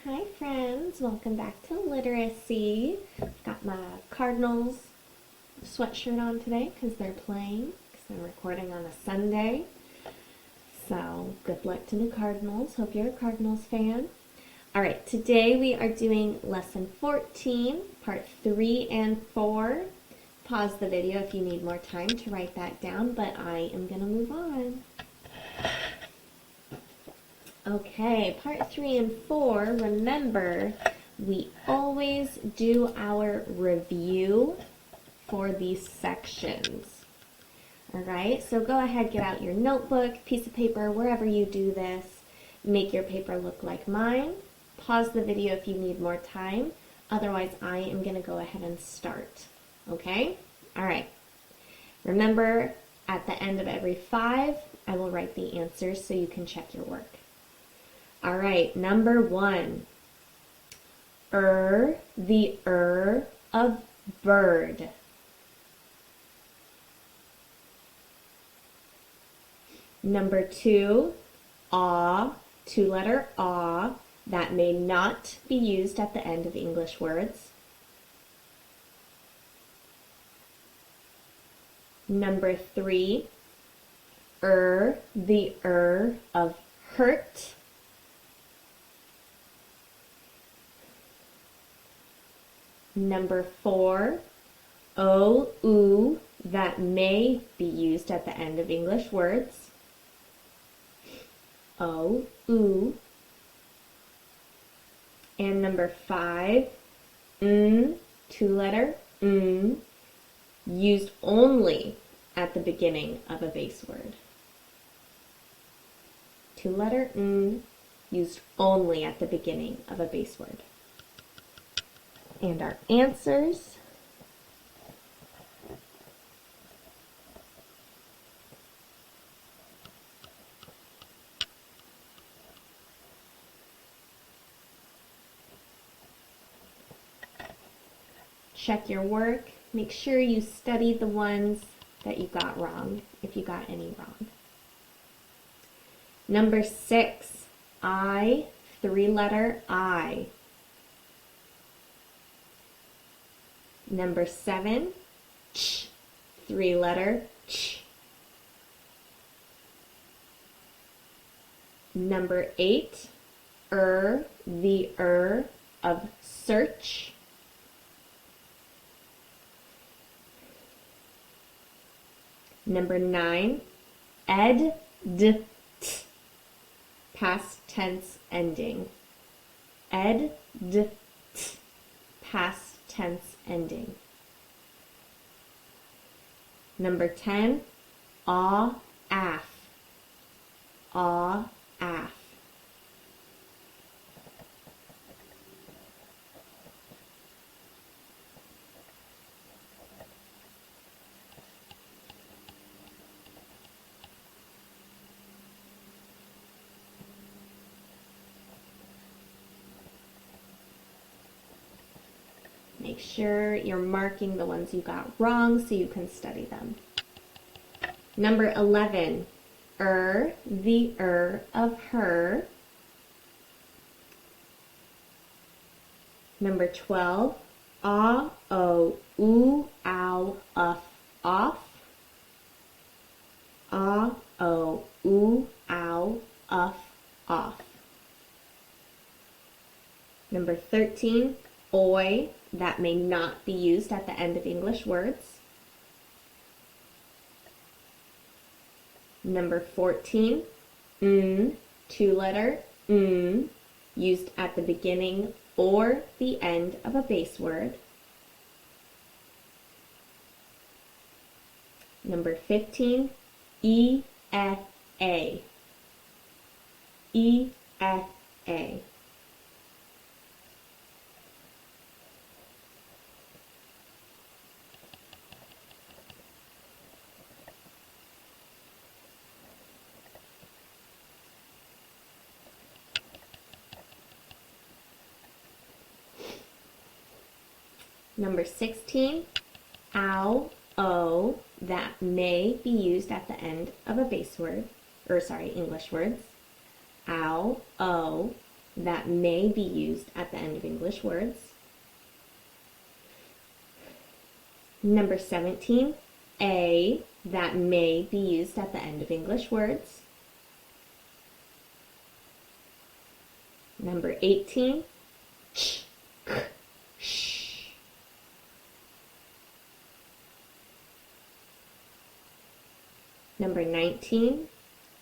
Hi friends, welcome back to Literacy. I've got my Cardinals sweatshirt on today because they're playing, because I'm recording on a Sunday. So good luck to the Cardinals. Hope you're a Cardinals fan. Alright, today we are doing lesson 14, part 3 and 4. Pause the video if you need more time to write that down, but I am going to move on. Okay, part 3 and 4, remember, we always do our review for these sections. Alright, so go ahead, get out your notebook, piece of paper, wherever you do this. Make your paper look like mine. Pause the video if you need more time. Otherwise, I am going to go ahead and start. Okay? Alright. Remember, at the end of every 5, I will write the answers so you can check your work. All right, number 1. The of bird. Number 2, aw, 2-letter aw, that may not be used at the end of English words. Number 3, the of hurt. Number 4, that may be used at the end of English words. And number 5, 2-letter used only at the beginning of a base word. 2-letter used only at the beginning of a base word. And our answers. Check your work. Make sure you study the ones that you got wrong, if you got any wrong. Number 6, 3-letter I. Number 7, 3-letter ch. Number 8, the of search. Number 9, t, past tense ending. t, past tense ending. Number 10, af. Make sure you're marking the ones you got wrong so you can study them. Number 11, the of her. Number 12, ow, off. Off. Number 13, oi, that may not be used at the end of English words. Number 14, 2-letter used at the beginning or the end of a base word. Number 15, EFA. Number 16, ow, that may be used at the end of a base word, English words. Ow, that may be used at the end of English words. Number 17, a, that may be used at the end of English words. Number 18, ch, k, sh. Number 19,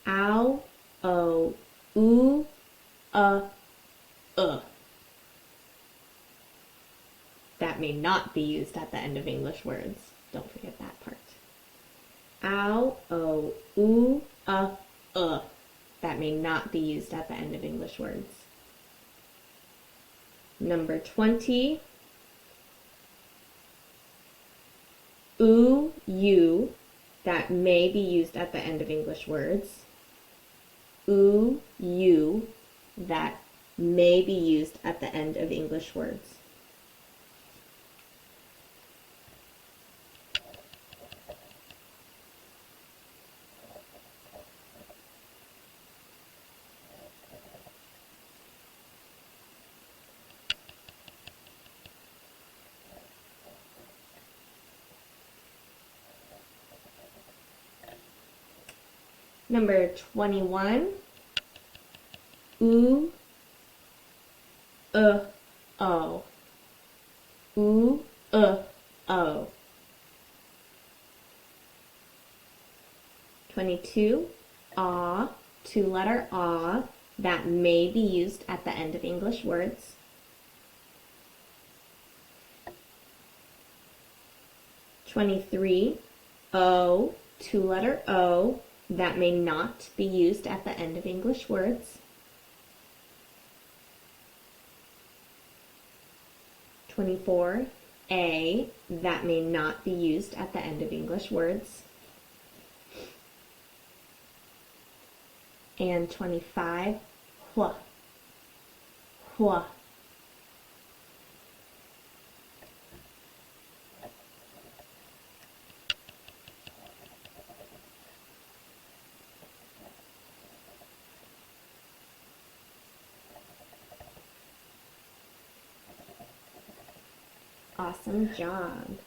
ow, o, oo, that may not be used at the end of English words. Don't forget that part. Ow, o, oo, that may not be used at the end of English words. Number 20, oo, you, that may be used at the end of English words. Oo, you, that may be used at the end of English words. Number 21, oo, o. Oo, o. 22, ah, two-letter ah, that may be used at the end of English words. 23, o, two-letter o, that may not be used at the end of English words. 24, a, that may not be used at the end of English words. And 25, hua, hua. Awesome job.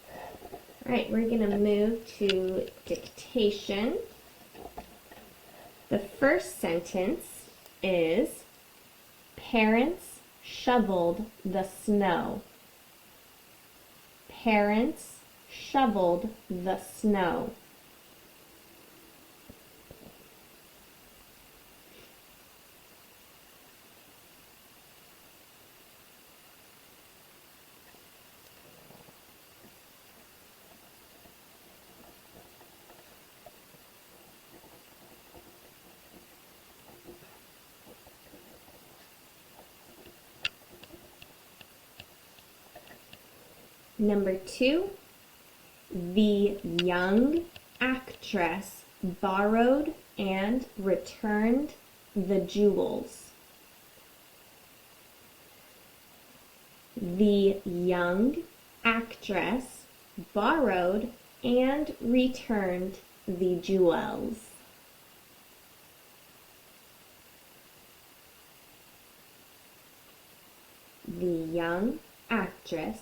All right, we're going to move to dictation. The first sentence is, parents shoveled the snow. Parents shoveled the snow. Number 2, the young actress borrowed and returned the jewels. The young actress borrowed and returned the jewels. The young actress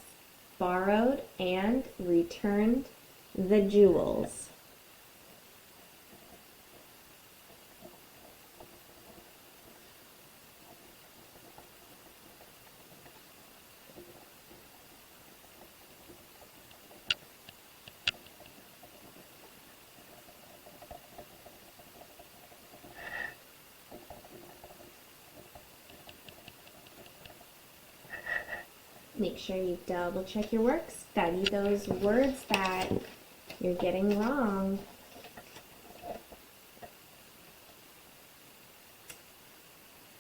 borrowed and returned the jewels. Make sure you double check your work, study those words that you're getting wrong.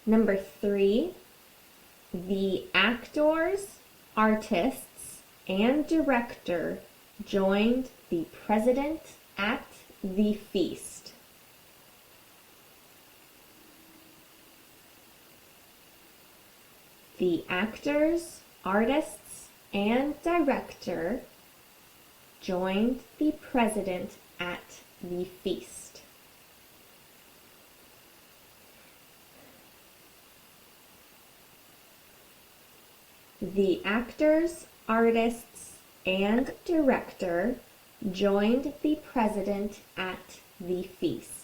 Number 3, the actors, artists, and director joined the president at the feast. The actors, artists, and director joined the president at the feast. The actors, artists, and director joined the president at the feast.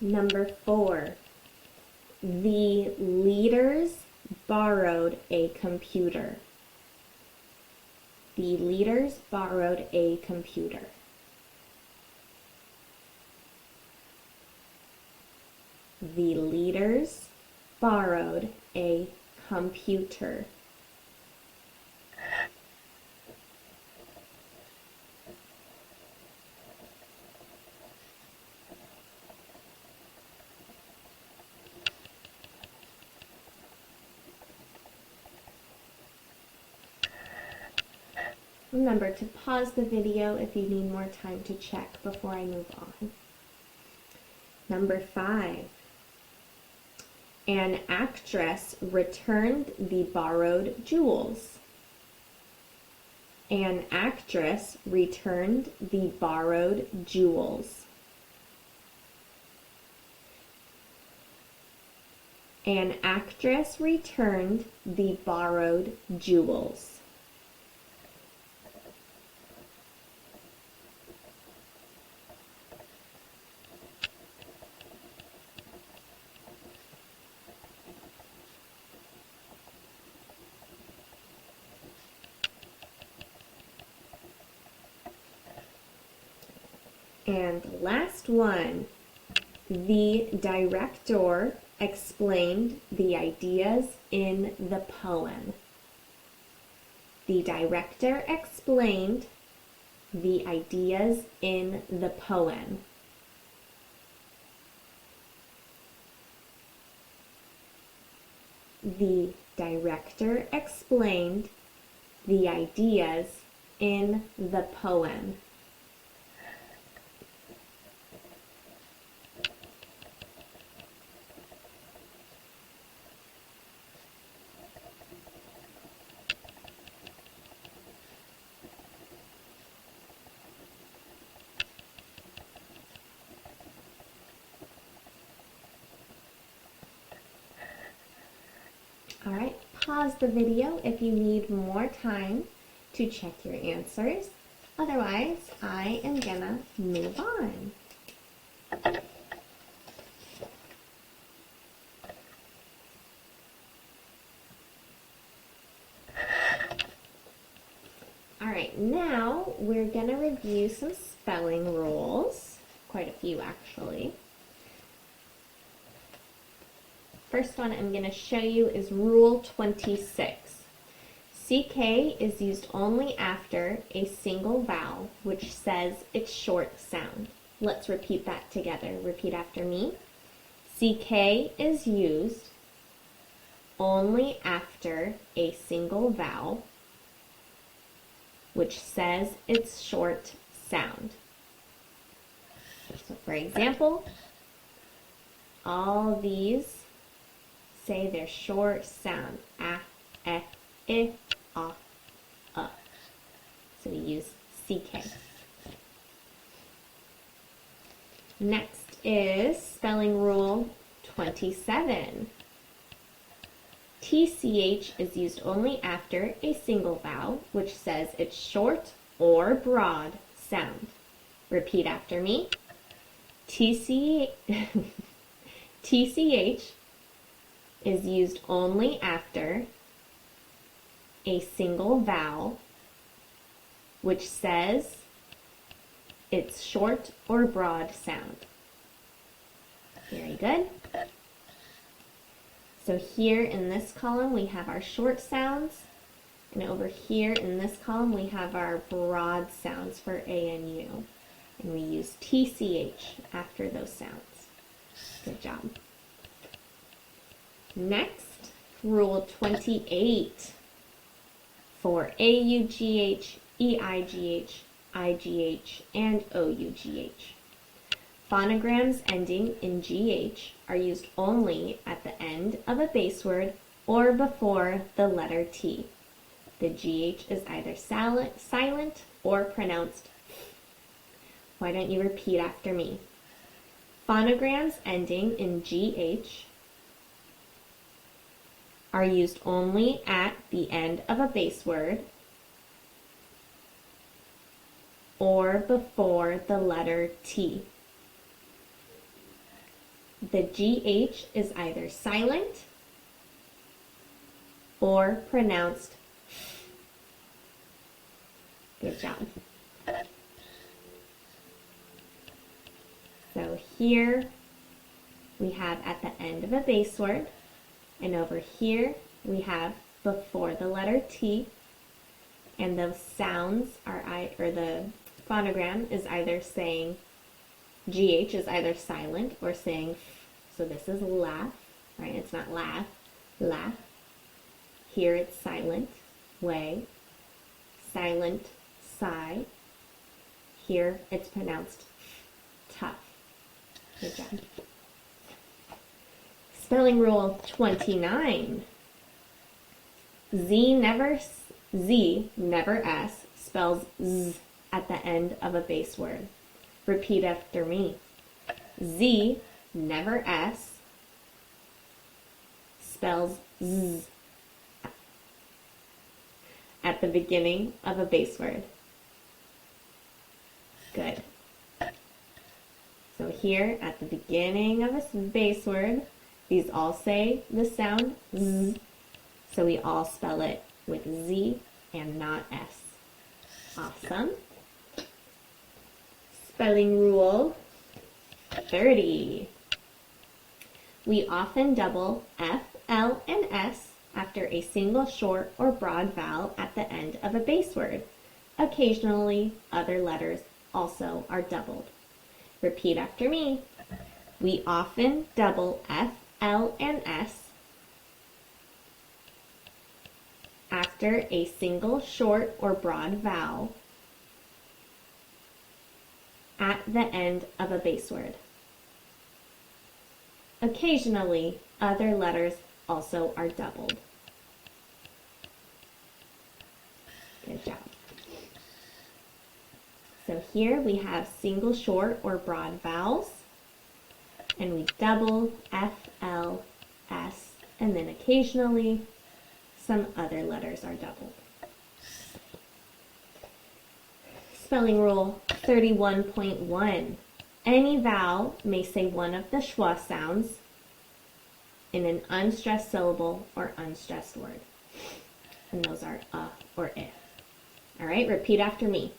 Number 4, the leaders borrowed a computer. The leaders borrowed a computer. The leaders borrowed a computer. Remember to pause the video if you need more time to check before I move on. Number 5. An actress returned the borrowed jewels. An actress returned the borrowed jewels. An actress returned the borrowed jewels. And last one, the director explained the ideas in the poem. The director explained the ideas in the poem. The director explained the ideas in the poem. All right, pause the video if you need more time to check your answers. Otherwise, I am gonna move on. All right, now we're gonna review some spelling rules, quite a few actually. First one I'm going to show you is Rule 26. CK is used only after a single vowel, which says its short sound. Let's repeat that together. Repeat after me. CK is used only after a single vowel, which says its short sound. So for example, all these say their short sound, ah, eh, I, uh. So we use CK. Next is spelling rule 27. TCH is used only after a single vowel, which says its short or broad sound. Repeat after me. TCH is used only after a single vowel, which says its short or broad sound. Very good. So here in this column we have our short sounds, and over here in this column we have our broad sounds for A and U. And we use TCH after those sounds. Good job. Next, Rule 28 for AUGH, EIGH, IGH, and OUGH. Phonograms ending in GH are used only at the end of a base word or before the letter T. The GH is either silent or pronounced. Why don't you repeat after me? Phonograms ending in GH are used only at the end of a base word or before the letter T. The GH is either silent or pronounced. Good job. So here we have at the end of a base word, and over here we have before the letter T, and those sounds are, or the phonogram is either saying, GH is either silent or saying, so this is laugh, right? It's not laugh, laugh. Here it's silent, way, silent, sigh. Here it's pronounced tough. Good job. Spelling rule 29. Z, never S, spells Z at the end of a base word. Repeat after me. Z, never S, spells Z at the beginning of a base word. Good. So here at the beginning of a base word, these all say the sound Z, so we all spell it with Z and not S. Awesome. Spelling rule 30. We often double F, L, and S after a single short or broad vowel at the end of a base word. Occasionally, other letters also are doubled. Repeat after me. We often double F, L, and S after a single short or broad vowel at the end of a base word. Occasionally, other letters also are doubled. Good job. So here we have single short or broad vowels, and we double F, L, S, and then occasionally some other letters are doubled. Spelling rule 31.1. Any vowel may say one of the schwa sounds in an unstressed syllable or unstressed word. And those are or I. All right, repeat after me.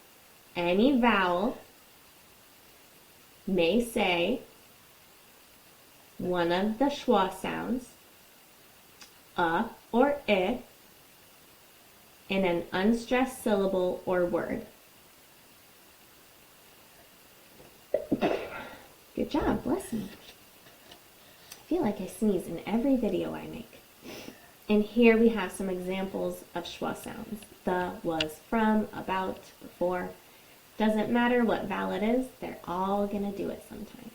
Any vowel may say one of the schwa sounds, or I, in an unstressed syllable or word. Good job, bless me. I feel like I sneeze in every video I make. And here we have some examples of schwa sounds. The, was, from, about, before. Doesn't matter what vowel it is, they're all going to do it sometimes.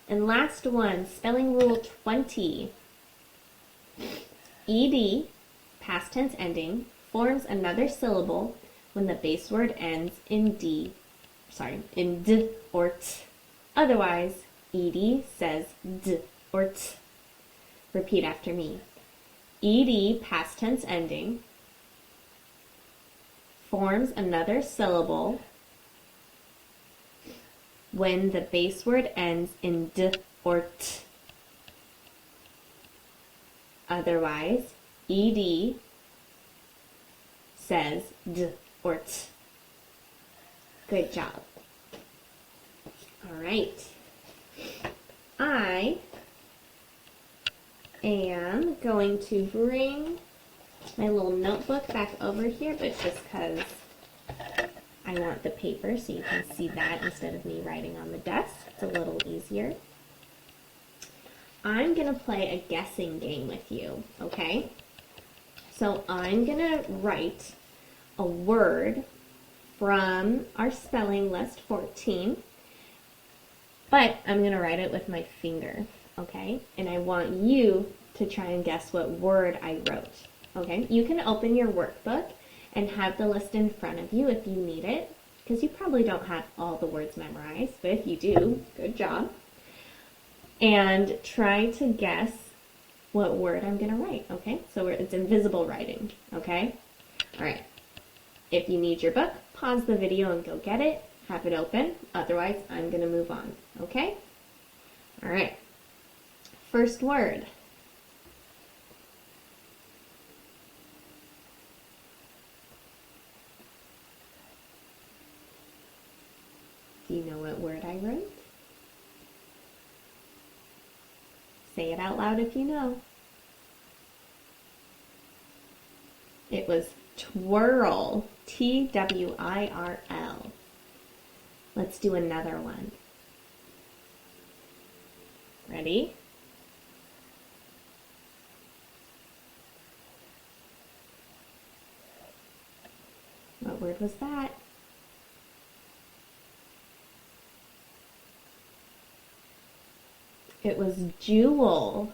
And last one, spelling rule 20. ED, past tense ending, forms another syllable when the base word ends in D or T. Otherwise, ED says D or T. Repeat after me. ED, past tense ending, forms another syllable when the base word ends in D or T. Otherwise, ED says D or T. Good job. All right. I am going to bring my little notebook back over here, but just because I want the paper so you can see that instead of me writing on the desk. It's a little easier. I'm going to play a guessing game with you, okay? So I'm going to write a word from our spelling list 14, but I'm going to write it with my finger, okay? And I want you to try and guess what word I wrote, okay? You can open your workbook and have the list in front of you if you need it, because you probably don't have all the words memorized, but if you do, good job. And try to guess what word I'm going to write, okay? So it's invisible writing, okay? All right. If you need your book, pause the video and go get it. Have it open. Otherwise, I'm going to move on, okay? All right. First word. Do you know what word I wrote? Say it out loud if you know. It was twirl. Twirl. Let's do another one. Ready? What word was that? It was jewel.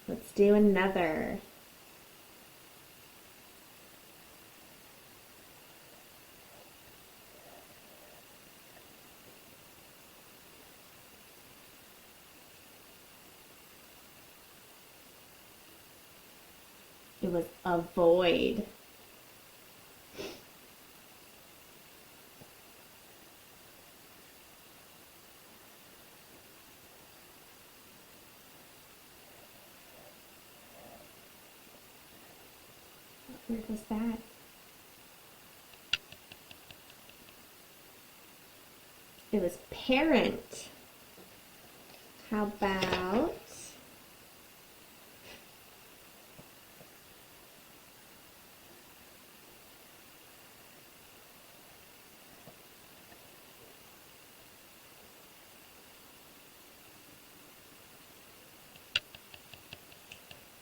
Let's do another. It was avoid. What word was that? It was parent. How about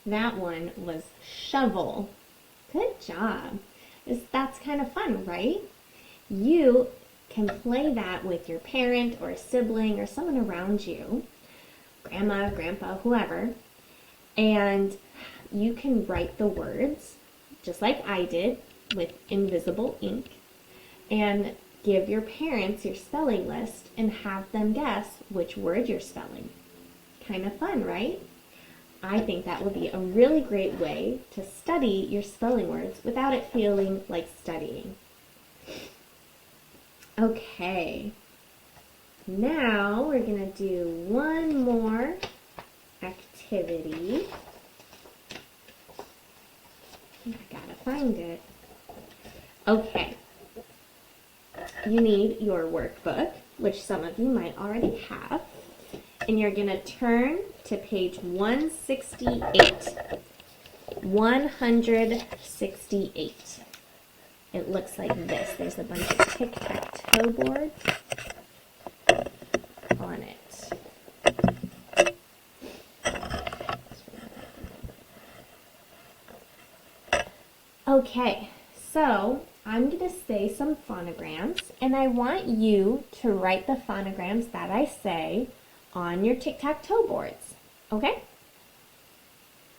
that one was shovel. Good job. That's kind of fun, right? You can play that with your parent or a sibling or someone around you, grandma, grandpa, whoever, and you can write the words just like I did with invisible ink and give your parents your spelling list and have them guess which word you're spelling. Kind of fun, right? I think that would be a really great way to study your spelling words without it feeling like studying. Okay, now we're going to do one more activity. I gotta find it. Okay, you need your workbook, which some of you might already have, and you're going to turn to page 168. 168. It looks like this. There's a bunch of tic-tac-toe boards on it. Okay, so I'm going to say some phonograms, and I want you to write the phonograms that I say on your tic-tac-toe boards, okay?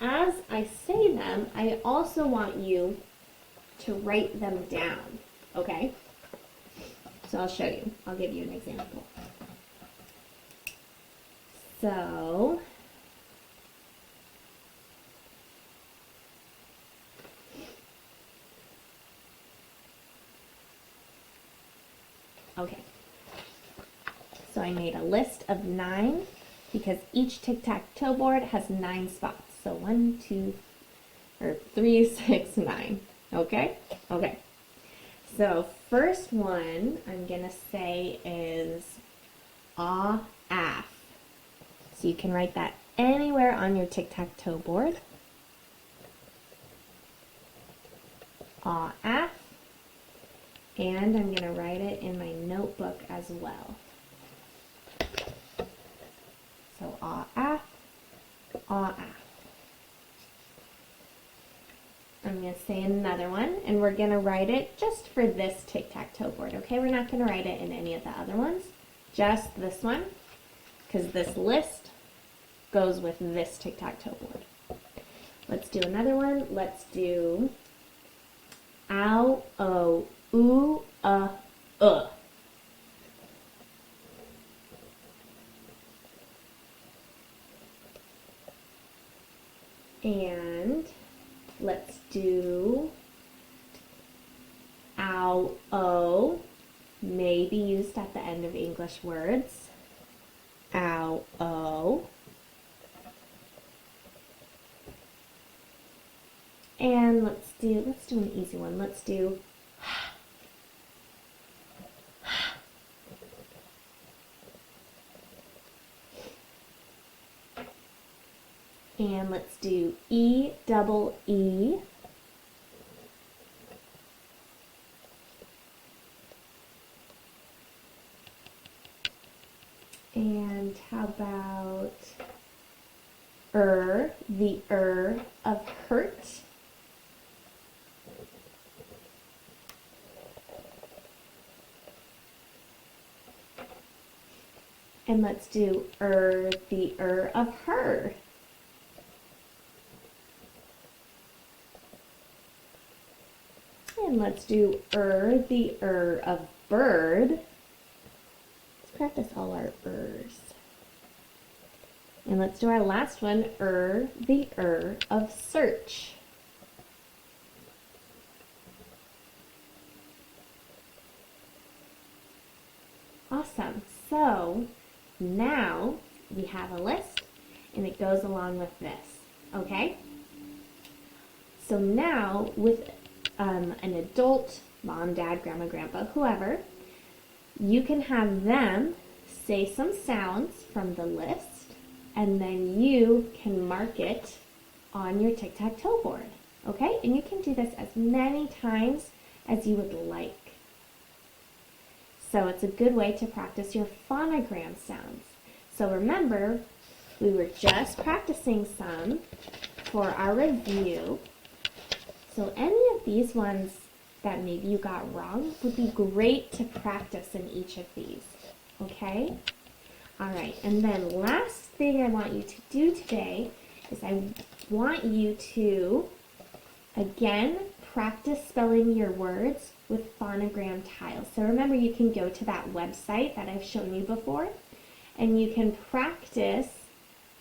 As I say them, I also want you to write them down, okay? So I'll show you. I'll give you an example. So, okay. So I made a list of 9 because each tic-tac-toe board has 9 spots. So 1, 2, or 3, 6, 9. Okay? Okay. So first one I'm going to say is af. So you can write that anywhere on your tic-tac-toe board. af. And I'm going to write it in my notebook as well. So ah, ah. I'm going to say another one, and we're going to write it just for this tic-tac-toe board, okay? We're not going to write it in any of the other ones, just this one, because this list goes with this tic-tac-toe board. Let's do another one. Let's do ow, oh, ooh, And let's do ow, oh, may be used at the end of English words. Ow, oh. And let's do an easy one. Let's do and let's do E double E. And how about the of hurt? And let's do the of her. And let's do the of bird. Let's practice all our ers. And let's do our last one, the of search. Awesome. So now we have a list and it goes along with this, okay? So now with an adult, mom, dad, grandma, grandpa, whoever, you can have them say some sounds from the list and then you can mark it on your tic-tac-toe board, okay? And you can do this as many times as you would like. So it's a good way to practice your phonogram sounds. So remember, we were just practicing some for our review. So any of these ones that maybe you got wrong would be great to practice in each of these, okay? All right, and then last thing I want you to do today is I want you to, again, practice spelling your words with phonogram tiles. So remember, you can go to that website that I've shown you before, and you can practice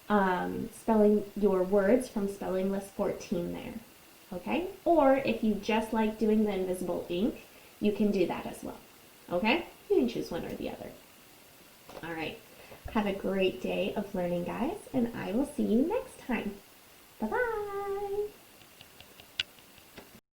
spelling your words from Spelling List 14 there, okay? Or if you just like doing the invisible ink, you can do that as well, okay? You can choose one or the other. All right, have a great day of learning, guys, and I will see you next time. Bye-bye.